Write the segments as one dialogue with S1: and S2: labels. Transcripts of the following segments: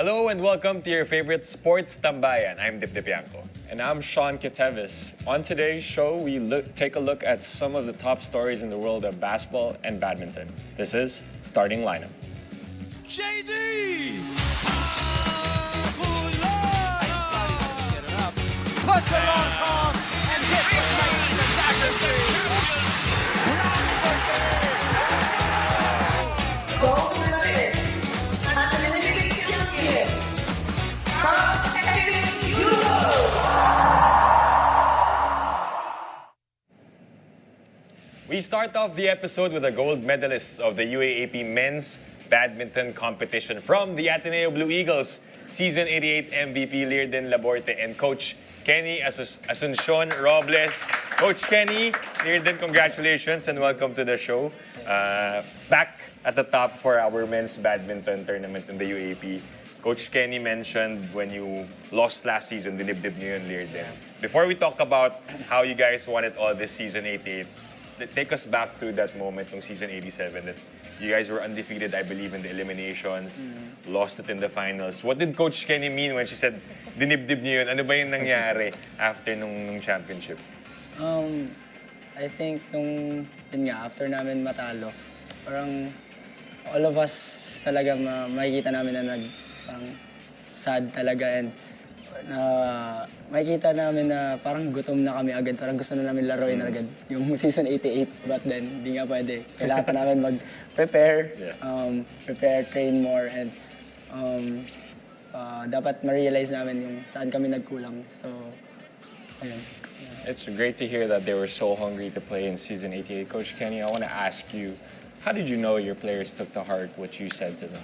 S1: Hello and welcome to your favorite sports tambayan. I'm Dypianco.
S2: And I'm Quitevis. On today's show, we take a look at some of the top stories in the world of basketball and badminton. This is Starting Lineup.
S3: JD! Puts it on top and hits it nice and back to three.
S4: Gold medalist and Olympic champion from Europe.
S1: We start off the episode with the gold medalists of the UAAP men's badminton competition from the Ateneo Blue Eagles. Season 88 MVP Lirdin Laborte and Coach Kenny Asuncion Robles. Coach Kenny, Lirdin, congratulations and welcome to the show. Back at the top for our men's badminton tournament in the UAAP. Coach Kenny mentioned when you lost last season, dinibdib niyo yun, Lirdin. Before we talk about how you guys won it all this season 88, take us back through that moment ng season 87 that you guys were undefeated, I believe, in the eliminations, lost it in the finals. What did Coach Kenny mean when she said, dinibdib niyo yun? Ano ba yung nangyari after nung championship?
S5: I think yun nga, after namin matalo, parang all of us talaga makikita namin na parang sad talaga and makikita namin na parang gutom na kami agad. Parang gusto na namin laruin agad yung season 88. But then, hindi nga pwede. Kailangan pa namin mag-prepare, prepare, train more, and dapat ma-realize namin yung saan kami nagkulang. So, ayun.
S2: It's great to hear that they were so hungry to play in season 88. Coach Kenny, I want to ask you, how did you know your players took to heart what you said to them?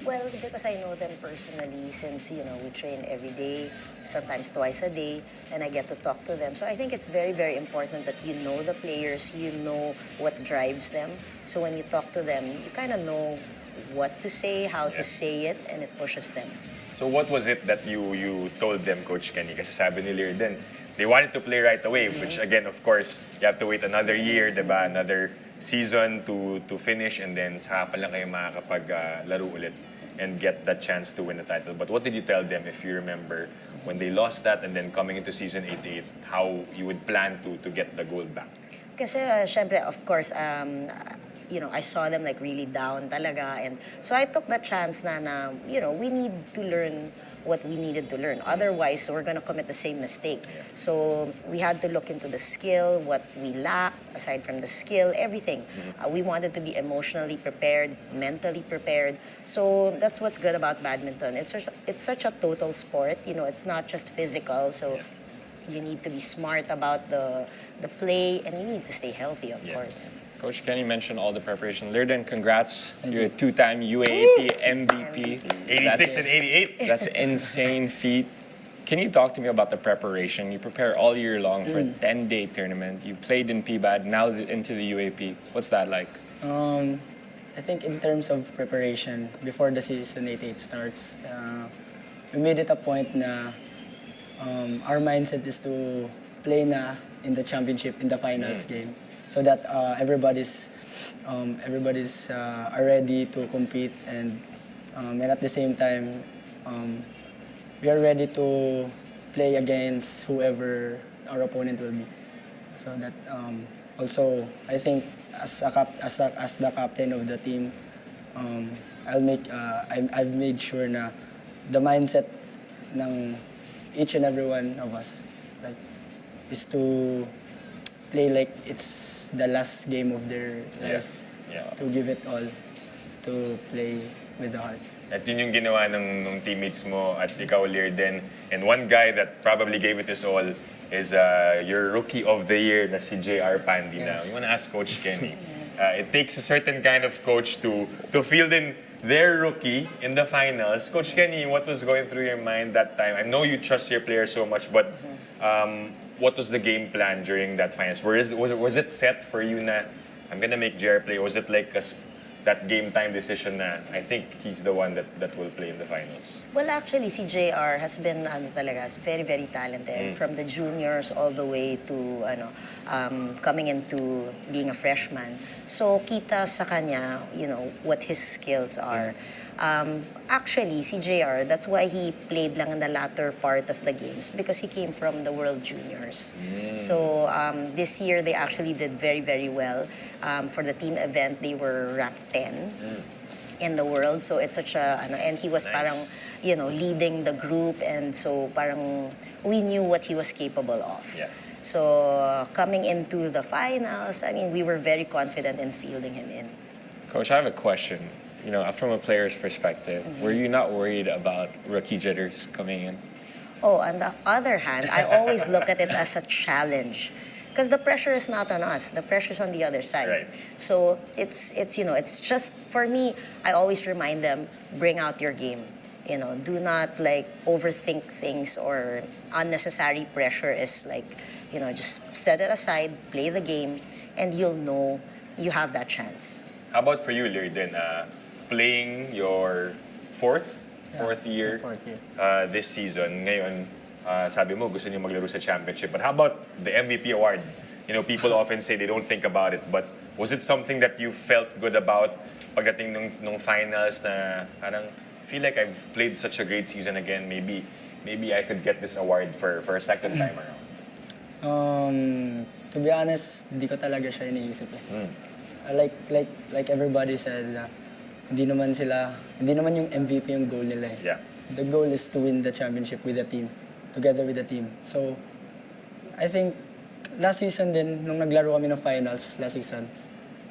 S6: Well, because I know them personally since, we train every day, sometimes twice a day, and I get to talk to them. So I think it's very, very important that you know the players, you know what drives them. So when you talk to them, you kind of know what to say, how to say it, and it pushes them.
S1: So what was it that you told them, Coach Kenny? Kasi sabi ni Lirdin, they wanted to play right away, which again, of course, you have to wait another year, diba? Another season to finish, and then saka pa lang kayo makakapaglaro ulit and get that chance to win a title. But what did you tell them, if you remember, when they lost that and then coming into season 88, how you would plan to get the gold back?
S6: Kasi, syempre, of course, I saw them like really down talaga. And so I took the chance na we need to learn what we needed to learn. Otherwise, we're gonna commit the same mistake. So we had to look into the skill, what we lack, aside from the skill, everything. We wanted to be emotionally prepared, mentally prepared. So that's what's good about badminton. It's such a total sport. It's not just physical. So you need to be smart about the play, and you need to stay healthy, of course.
S2: Coach Kenny mentioned all the preparation. Lirdin, congrats. You're a two-time UAAP MVP.
S1: 86 and 88.
S2: That's an insane feat. Can you talk to me about the preparation? You prepare all year long for a 10-day tournament. You played in PBA, now into the UAP. What's that like?
S5: I think in terms of preparation, before the season 88 starts, we made it a point na our mindset is to play na in the championship, in the finals game, so that everybody's are ready to compete, and at the same time, we are ready to play against whoever our opponent will be. So that also, I think as the captain of the team, I've made sure na the mindset ng each and every one of us is to play like it's the last game of their life. To give it all, to play with the heart.
S1: At yun yung ginawa ng teammates mo at ikaw, Lirdin. And one guy that probably gave it his all is your rookie of the year na si JR Pandi now.
S5: Yes.
S1: You want to ask Coach Kenny. It takes a certain kind of coach to field in their rookie in the finals. Coach Kenny, what was going through your mind that time? I know you trust your players so much, but what was the game plan during that finals? Was it set for you na I'm gonna make JR play? Was it like that game time decision na I think he's the one that will play in the finals?
S6: Well, actually, si JR has been very, very talented from the juniors all the way to coming into being a freshman. So kita sa kanya, what his skills are. Actually, si JR, that's why he played lang in the latter part of the games because he came from the World Juniors. So this year they actually did very, very well. For the team event, they were ranked 10 in the world. So it's such a, and he was
S1: Nice.
S6: parang, leading the group, and so parang we knew what he was capable of.
S1: Yeah.
S6: So coming into the finals, I mean, we were very confident in fielding him in.
S2: Coach, I have a question. From a player's perspective, were you not worried about rookie jitters coming in?
S6: Oh, on the other hand, I always look at it as a challenge. Because the pressure is not on us, the pressure is on the other side.
S1: Right.
S6: So it's just, for me, I always remind them, bring out your game. Do not overthink things, or unnecessary pressure is just set it aside, play the game, and you'll know you have that chance.
S1: How about for you, Lirden? Playing your fourth year,
S5: Fourth year.
S1: This season. Ngayon, sabi mo gusto niyo maglaro sa championship. But how about the MVP award? People often say they don't think about it, but was it something that you felt good about pagdating nung finals na parang feel like I've played such a great season again, maybe I could get this award for a second time around?
S5: To be honest, hindi ko talaga siya iniisip eh. Like everybody said, hindi naman yung MVP yung goal nila eh.
S1: Yeah.
S5: The goal is to win the championship with the team, together with the team. So, I think last season din, nung naglaro kami ng finals last season,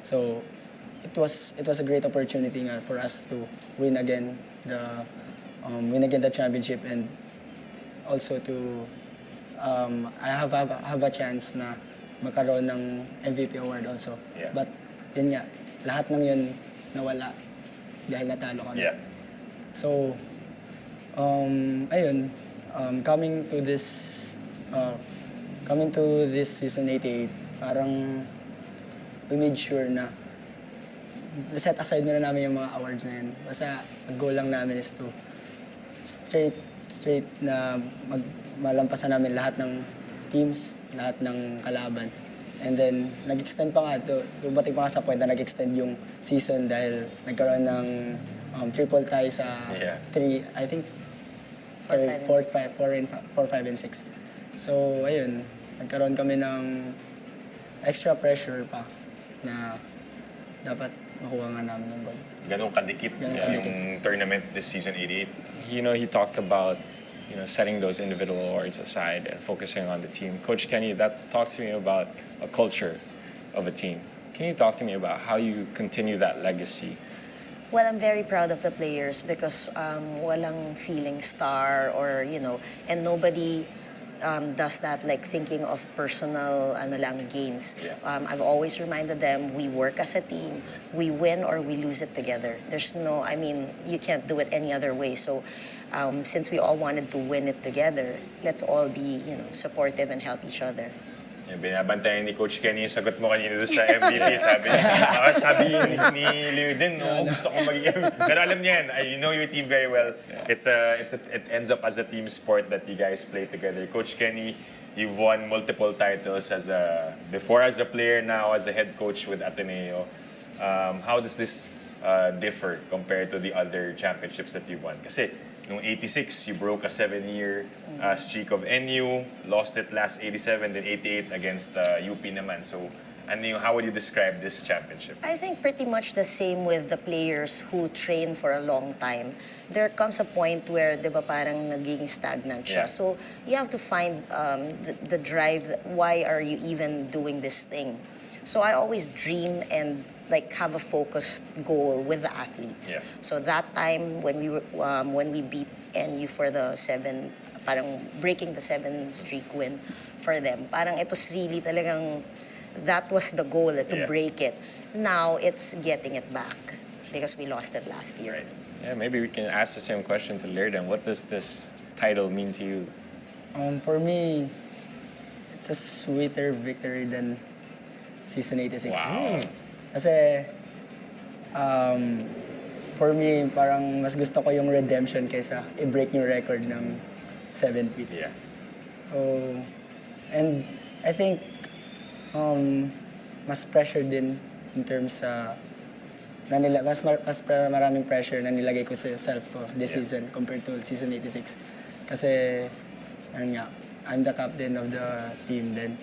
S5: so it was a great opportunity nga for us to win again the championship, and also to I have a chance na magkaroon ng MVP award also.
S1: Yeah.
S5: But yun nga, lahat ng yun nawala dahil natalo kami.
S1: Yeah.
S5: So, ayun, coming to this season 88, parang we made sure na set aside na namin yung mga awards na yun. Basta ang goal lang namin is to straight na malampasan namin lahat ng teams, lahat ng kalaban. And then, nag-extend pa nga ito. Dumating pa nga sa point na nag-extend yung season dahil nagkaroon ng triple tie sa
S1: Yeah.
S5: 3, I think, 4, 5, and 6. So, ayun, nagkaroon kami ng extra pressure pa na dapat makuha nga namin yung goal.
S1: Ganun kadikit yung tournament this season 88.
S2: He talked about setting those individual awards aside and focusing on the team. Coach Kenny, that talks to me about a culture of a team. Can you talk to me about how you continue that legacy?
S6: Well, I'm very proud of the players because walang feeling star or, and nobody does that thinking of personal gains.
S1: Yeah.
S6: I've always reminded them we work as a team, we win or we lose it together. There's you can't do it any other way. So since we all wanted to win it together, let's all be, supportive and help each other.
S1: Binabantayan ni Coach Kenny yung sagot mo kanina doon sa MVP. Sabi ni Lirden, gusto ko maging MVP. Pero alam niya yan, you know your team very well. It ends up as a team sport that you guys play together. Coach Kenny, you've won multiple titles before as a player, now as a head coach with Ateneo. How does this differ compared to the other championships that you've won? Kasi noong 86, you broke a 7-year streak of NU, lost it last 87, then 88 against UP naman. So, how would you describe this championship?
S6: I think pretty much the same with the players who train for a long time. There comes a point where, di ba, parang naging stagnant siya.
S1: Yeah.
S6: So, you have to find the drive. Why are you even doing this thing? So, I always dream and have a focused goal with the athletes.
S1: Yeah.
S6: So that time when we beat NU for the 7, parang breaking the 7 streak win for them, parang it was really talagang, that was the goal, to break it. Now it's getting it back because we lost it last year.
S1: Right.
S2: Yeah, maybe we can ask the same question to Lirden. What does this title mean to you?
S5: For me, it's a sweeter victory than season 86.
S1: Wow.
S5: Kasi, for me, parang mas gusto ko yung redemption kaysa i-break yung record ng 7 feet.
S1: Yeah.
S5: So, and I think, mas pressure din in terms sa maraming pressure na nilagay ko sa self ko this season compared to season 86. Kasi, ayun nga, I'm the captain of the team then.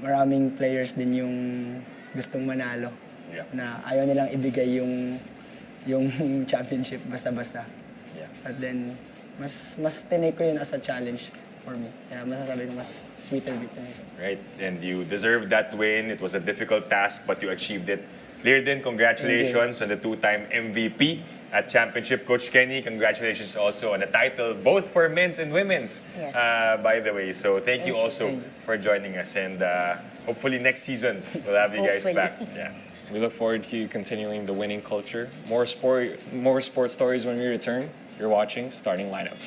S5: Maraming players din yung gustong manalo.
S1: Yeah.
S5: Na ayaw nilang ibigay yung championship basta-basta.
S1: Yeah.
S5: But then, mas tinake ko yun as a challenge for me. Kaya masasabi ko mas sweeter victory.
S1: Right, and you deserved that win. It was a difficult task, but you achieved it. Learden, congratulations on the two-time MVP at Championship. Coach Kenny, congratulations also on the title, both for men's and women's,
S6: Yes.
S1: by the way. So thank you also
S5: Thank you.
S1: for joining us. And hopefully next season, we'll have you guys
S6: Hopefully.
S1: back. Yeah.
S2: We look forward to you continuing the winning culture. More sports stories when we return. You're watching Starting Lineup.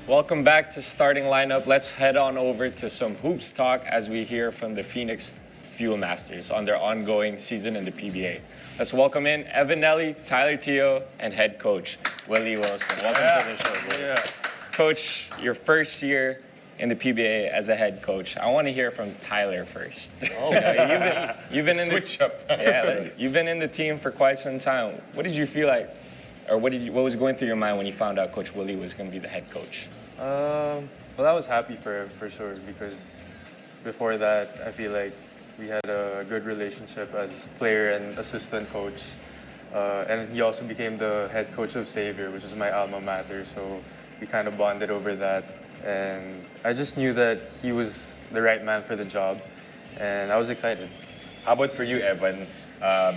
S2: Welcome back to Starting Lineup. Let's head on over to some hoops talk as we hear from the Phoenix Fuel Masters on their ongoing season in the PBA. Let's welcome in Evan Nelly, Tyler Teo, and head coach Willie Wilson. Welcome to the show, Willie. Coach, your first year in the PBA as a head coach. I want to hear from Tyler first. Oh, you've been in
S1: Switch up.
S2: you've been in the team for quite some time. What did you feel like, or what was going through your mind when you found out Coach Willie was going to be the head coach?
S7: Well, I was happy for sure because before that, I feel like we had a good relationship as player and assistant coach. And he also became the head coach of Xavier, which is my alma mater. So we kind of bonded over that. And I just knew that he was the right man for the job. And I was excited.
S1: How about for you, Evan?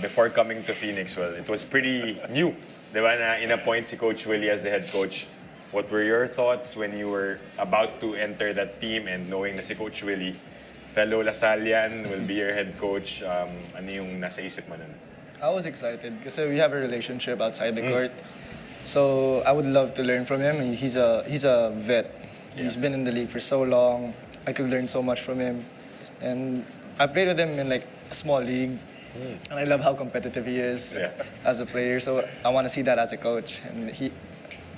S1: Before coming to Phoenix, well, it was pretty new. Diba na in-appoint si Coach Willie as the head coach. What were your thoughts when you were about to enter that team and knowing na si Coach Willie, fellow Lasallian, will be your head coach? Ano yung nasa isip mo nun?
S8: I was excited because we have a relationship outside the court. So I would love to learn from him. He's a vet. He's been in the league for so long. I could learn so much from him. And I played with him in like a small league. And I love how competitive he is as a player. So I want to see that as a coach.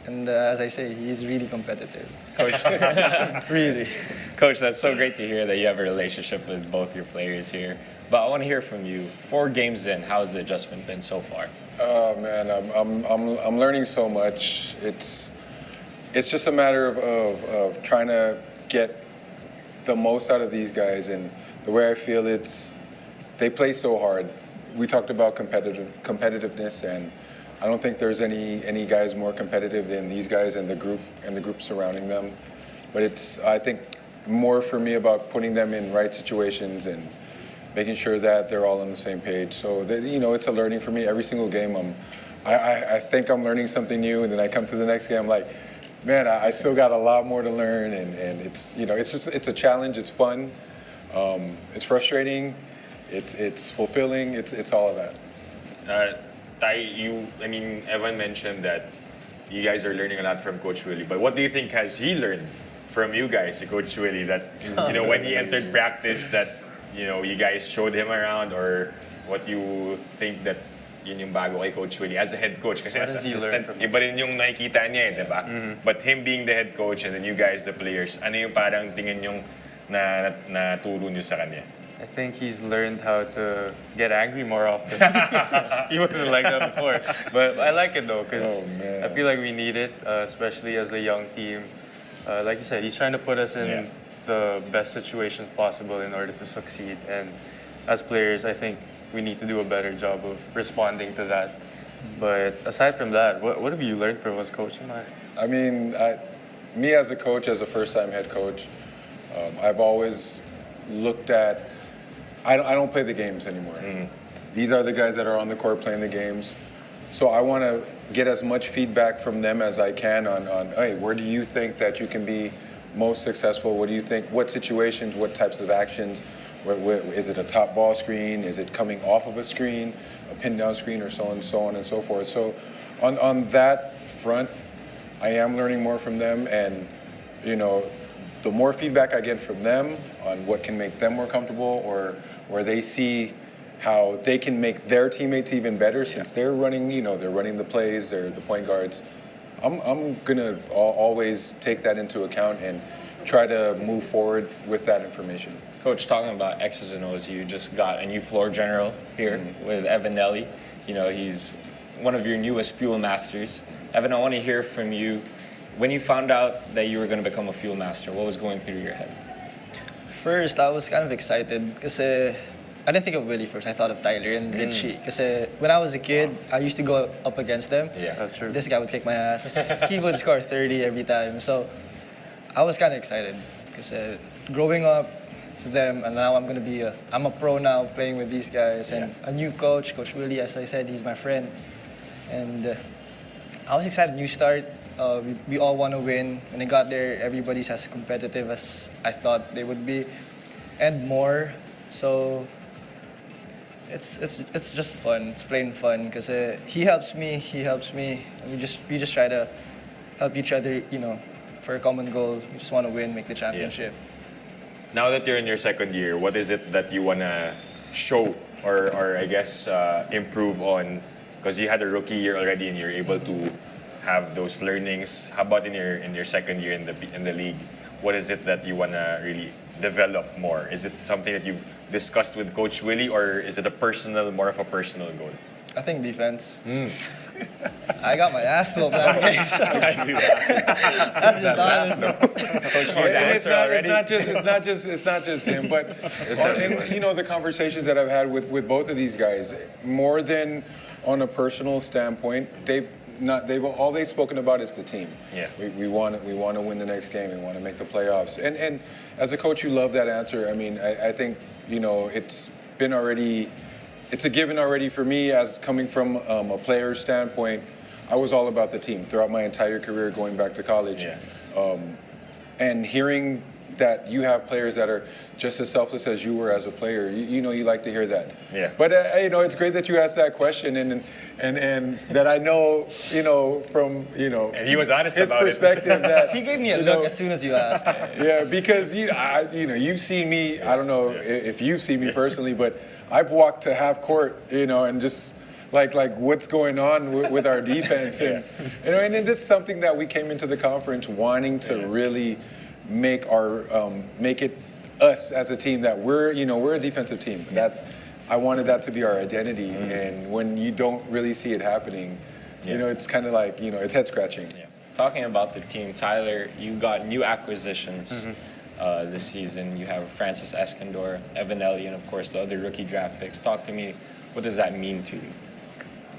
S8: And as I say, he's really competitive.
S2: Coach,
S8: Really.
S2: Coach, that's so great to hear that you have a relationship with both your players here. But I want to hear from you. 4 games in, how's the adjustment been so far?
S9: Oh man, I'm learning so much. It's just a matter of trying to get the most out of these guys, and the way I feel they play so hard. We talked about competitiveness, and I don't think there's any guys more competitive than these guys and the group surrounding them. But it's, I think, more for me about putting them in right situations and making sure that they're all on the same page. So that, it's a learning for me. Every single game, I think I'm learning something new, and then I come to the next game, I'm like, man, I still got a lot more to learn, and it's it's a challenge. It's fun. It's frustrating. It's fulfilling. It's all of that.
S1: Ty, Evan mentioned that you guys are learning a lot from Coach Willie, but what do you think has he learned from you guys, Coach Willie, that, when he entered practice that, you guys showed him around, or what you think that yun yung bago kay Coach Willie as a head coach? Kasi as assistant, iba rin yung nakikita niya di ba? But him being the head coach and then you guys, the players, ano yung parang tingin yung naturo niyo sa kanya?
S7: I think he's learned how to get angry more often. He wasn't like that before. But I like it though, because I feel like we need it, especially as a young team. Like you said, he's trying to put us in the best situations possible in order to succeed. And as players, I think we need to do a better job of responding to that. But aside from that, what have you learned from us coaching?
S9: Me as a coach, as a first-time head coach, I've always looked at, I don't play the games anymore. These are the guys that are on the court playing the games. So I want to get as much feedback from them as I can on hey, where do you think that you can be most successful? What do you think, what situations, what types of actions? Is it a top ball screen? Is it coming off of a screen, a pin down screen, or so on and so forth? So on that front, I am learning more from them, and the more feedback I get from them on what can make them more comfortable or where they see how they can make their teammates even better since they're running, they're running the plays, they're the point guards. I'm gonna always take that into account and try to move forward with that information.
S2: Coach, talking about X's and O's, you just got a new floor general here with Evan Nelly. He's one of your newest fuel masters. Evan, I want to hear from you. When you found out that you were going to become a fuel master, what was going through your head?
S8: First, I was kind of excited because I didn't think of Willie first. I thought of Tyler and Richie. Because when I was a kid, I used to go up against them.
S2: Yeah, that's true.
S8: This guy would kick my ass. He would score 30 every time. So I was kind of excited because growing up to them, and now I'm a pro now playing with these guys, and a new coach, Coach Willie, as I said, he's my friend. And I was excited, new start. We all want to win. When I got there, everybody's as competitive as I thought they would be, and more. So it's just fun. It's plain fun because he helps me, and we just try to help each other. For a common goal. We just want to win, make the championship.
S1: Now that you're in your second year, what is it that you wanna show or I guess improve on? Because you had a rookie year already, and you're able to have those learnings. How about in your second year in the league? What is it that you wanna really develop more? Is it something that you've discussed with Coach Willie, or is it more of a personal goal?
S8: I think defense. I got my ass whooped that game. So. That's just honest.
S9: It's not just him, but the conversations that I've had with both of these guys, more than on a personal standpoint, all they've spoken about is the team.
S1: Yeah.
S9: We want to win the next game. We want to make the playoffs. And as a coach, you love that answer. I mean, I think it's a given already for me as coming from a player's standpoint. I was all about the team throughout my entire career going back to college.
S1: Yeah.
S9: And hearing that you have players that are just as selfless as you were as a player, you like to hear that.
S1: Yeah.
S9: But it's great that you asked that question and that I know, from
S1: And he was honest
S9: his
S1: about
S9: perspective that
S8: He gave me a look as soon as you asked.
S9: yeah, because you've seen me. I don't know if you've seen me personally, but I've walked to half court, and just like what's going on with our defense, and it's something that we came into the conference wanting to really make it us as a team that we're a defensive team. That I wanted that to be our identity, and when you don't really see it happening, it's kind of like it's head scratching.
S2: Yeah. Talking about the team, Tyler, you got new acquisitions this season. You have Francis Escandor, Evan Nelly, and of course the other rookie draft picks. Talk to me. What does that mean to you?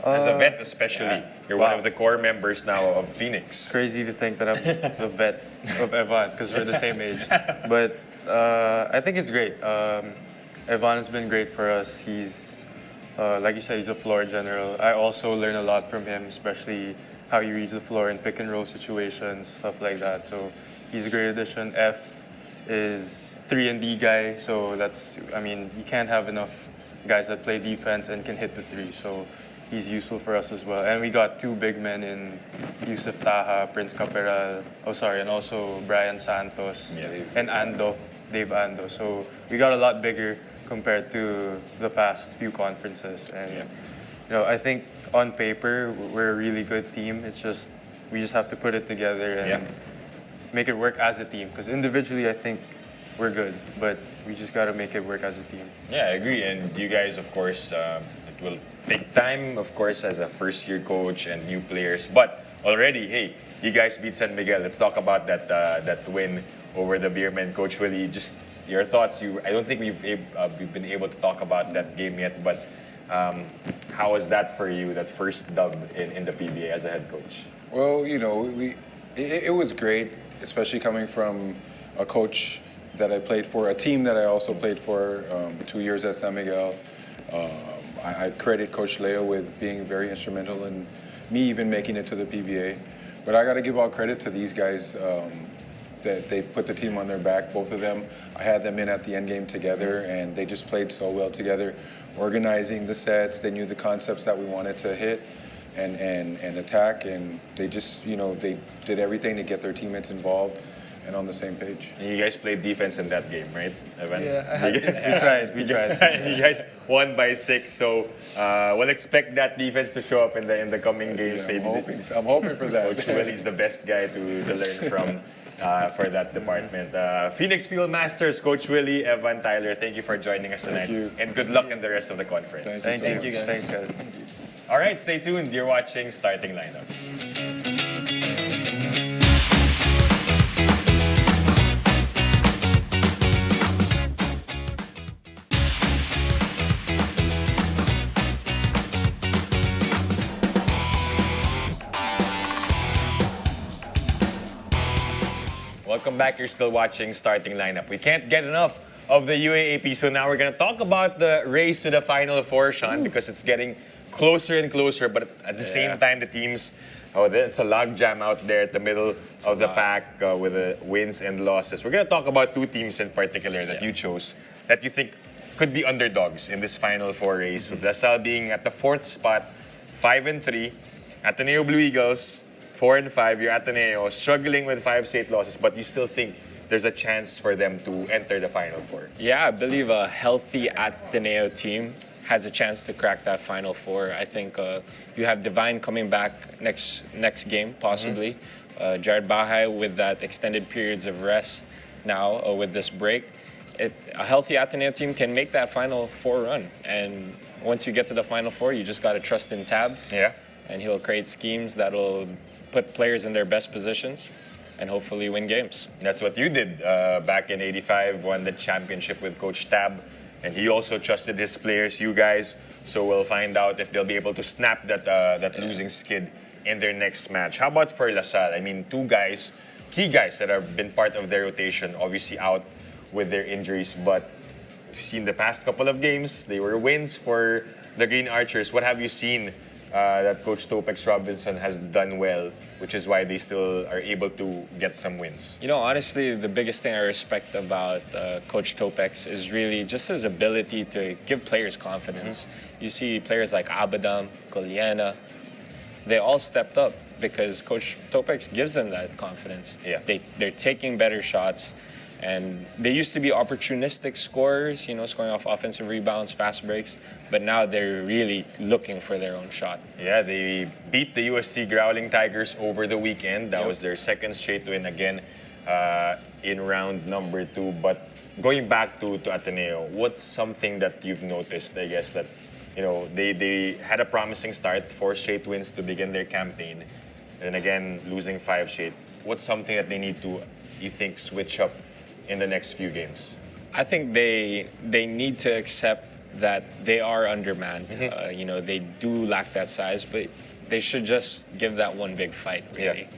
S1: As a vet, especially, you're one of the core members now of Phoenix.
S7: Crazy to think that I'm the vet of Evan because we're the same age. But I think it's great. Evan has been great for us. He's, like you said, he's a floor general. I also learn a lot from him, especially how he reads the floor in pick and roll situations, stuff like that. So he's a great addition. F is 3-and-D guy, so you can't have enough guys that play defense and can hit the three. So he's useful for us as well. And we got two big men in Yusuf Taha, Prince Caperal, and also Brian Santos and Dave Ando. So we got a lot bigger compared to the past few conferences. And I think on paper we're a really good team. It's just we just have to put it together and make it work as a team. Because individually I think we're good, but we just got to make it work as a team.
S1: Yeah, I agree. And you guys, of course, it will take time, of course, as a first-year coach and new players. But already, hey, you guys beat San Miguel. Let's talk about that win over the Beermen. Coach Willie, just your thoughts. I don't think we've been able to talk about that game yet, but how was that for you, that first dub in the PBA as a head coach?
S9: Well, it was great, especially coming from a coach that I played for, a team that I also played for 2 years at San Miguel. I credit Coach Leo with being very instrumental in me even making it to the PBA. But I got to give all credit to these guys that they put the team on their back, both of them. I had them in at the end game together, and they just played so well together, organizing the sets. They knew the concepts that we wanted to hit and attack, and they just, they did everything to get their teammates involved. and on the same page.
S1: You guys played defense in that game, right, Evan?
S8: Yeah, I had to.
S7: We tried.
S1: You guys won by 6, so we'll expect that defense to show up in the coming games.
S9: Yeah,
S1: Maybe
S9: I'm hoping for that.
S1: Coach Willie's the best guy to learn from for that department. Phoenix Field Masters, Coach Willie, Evan, Tyler, thank you for joining us tonight.
S9: you.
S1: And good luck in the rest of the conference.
S9: Thank you so much.
S8: Thank you, guys.
S7: Thanks, guys.
S1: All right, stay tuned. You're watching Starting Lineup. Welcome back. You're still watching Starting Lineup. We can't get enough of the UAAP, so now we're going to talk about the race to the Final Four, Sean, because it's getting closer and closer, but at the same time, the teams, it's a logjam out there at the middle of the pack with the wins and losses. We're going to talk about 2 teams in particular that you chose that you think could be underdogs in this Final Four race, with LaSalle being at the 4th spot, 5-3, Ateneo Blue Eagles, 4-5. Your Ateneo struggling with 5 straight losses, but you still think there's a chance for them to enter the Final Four.
S2: Yeah, I believe a healthy Ateneo team has a chance to crack that Final Four. I think you have Divine coming back next game, possibly. Jared Bahay with that extended periods of rest now with this break. A healthy Ateneo team can make that Final Four run. And once you get to the Final Four, you just got to trust in Tab.
S1: Yeah.
S2: And he'll create schemes that'll put players in their best positions and hopefully win games.
S1: That's what you did back in '85, won the championship with Coach Tab, and he also trusted his players, you guys. So we'll find out if they'll be able to snap that losing skid in their next match. How about for LaSalle? I mean, 2 guys, key guys that have been part of their rotation, obviously out with their injuries, but you've seen the past couple of games, they were wins for the Green Archers. What have you seen that Coach Topex Robinson has done well, which is why they still are able to get some wins?
S2: You know, honestly, the biggest thing I respect about Coach Topex is really just his ability to give players confidence. You see players like Abadam, Coliana, they all stepped up because Coach Topex gives them that confidence.
S1: Yeah.
S2: They're taking better shots. And they used to be opportunistic scorers, scoring off offensive rebounds, fast breaks. But now they're really looking for their own shot.
S1: Yeah, they beat the UST Growling Tigers over the weekend. That was their 2nd straight win again in round number 2. But going back to Ateneo, what's something that you've noticed, I guess, that they had a promising start, 4 straight wins to begin their campaign. And again, losing 5 straight. What's something that they need to, you think, switch up in the next few games?
S2: I think they need to accept that they are undermanned. They do lack that size, but they should just give that one big fight, really.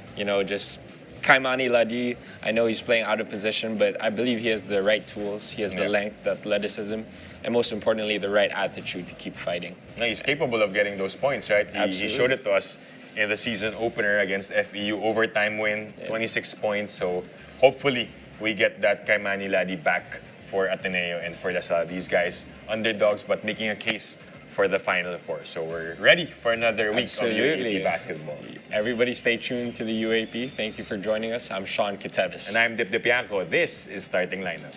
S2: Just Kaimani Ladi, I know he's playing out of position, but I believe he has the right tools. He has the length, the athleticism, and most importantly, the right attitude to keep fighting.
S1: No, he's capable of getting those points, right? He showed it to us in the season opener against FEU, overtime win, 26 points. So hopefully we get that Kaimani Ladi back for Ateneo and for LaSalle. These guys, underdogs, but making a case for the Final Four. So we're ready for another week of UAAP basketball.
S2: Everybody stay tuned to the UAP. Thank you for joining us. I'm Sean Quitevis.
S1: And I'm Dypianco. This is Starting Lineup.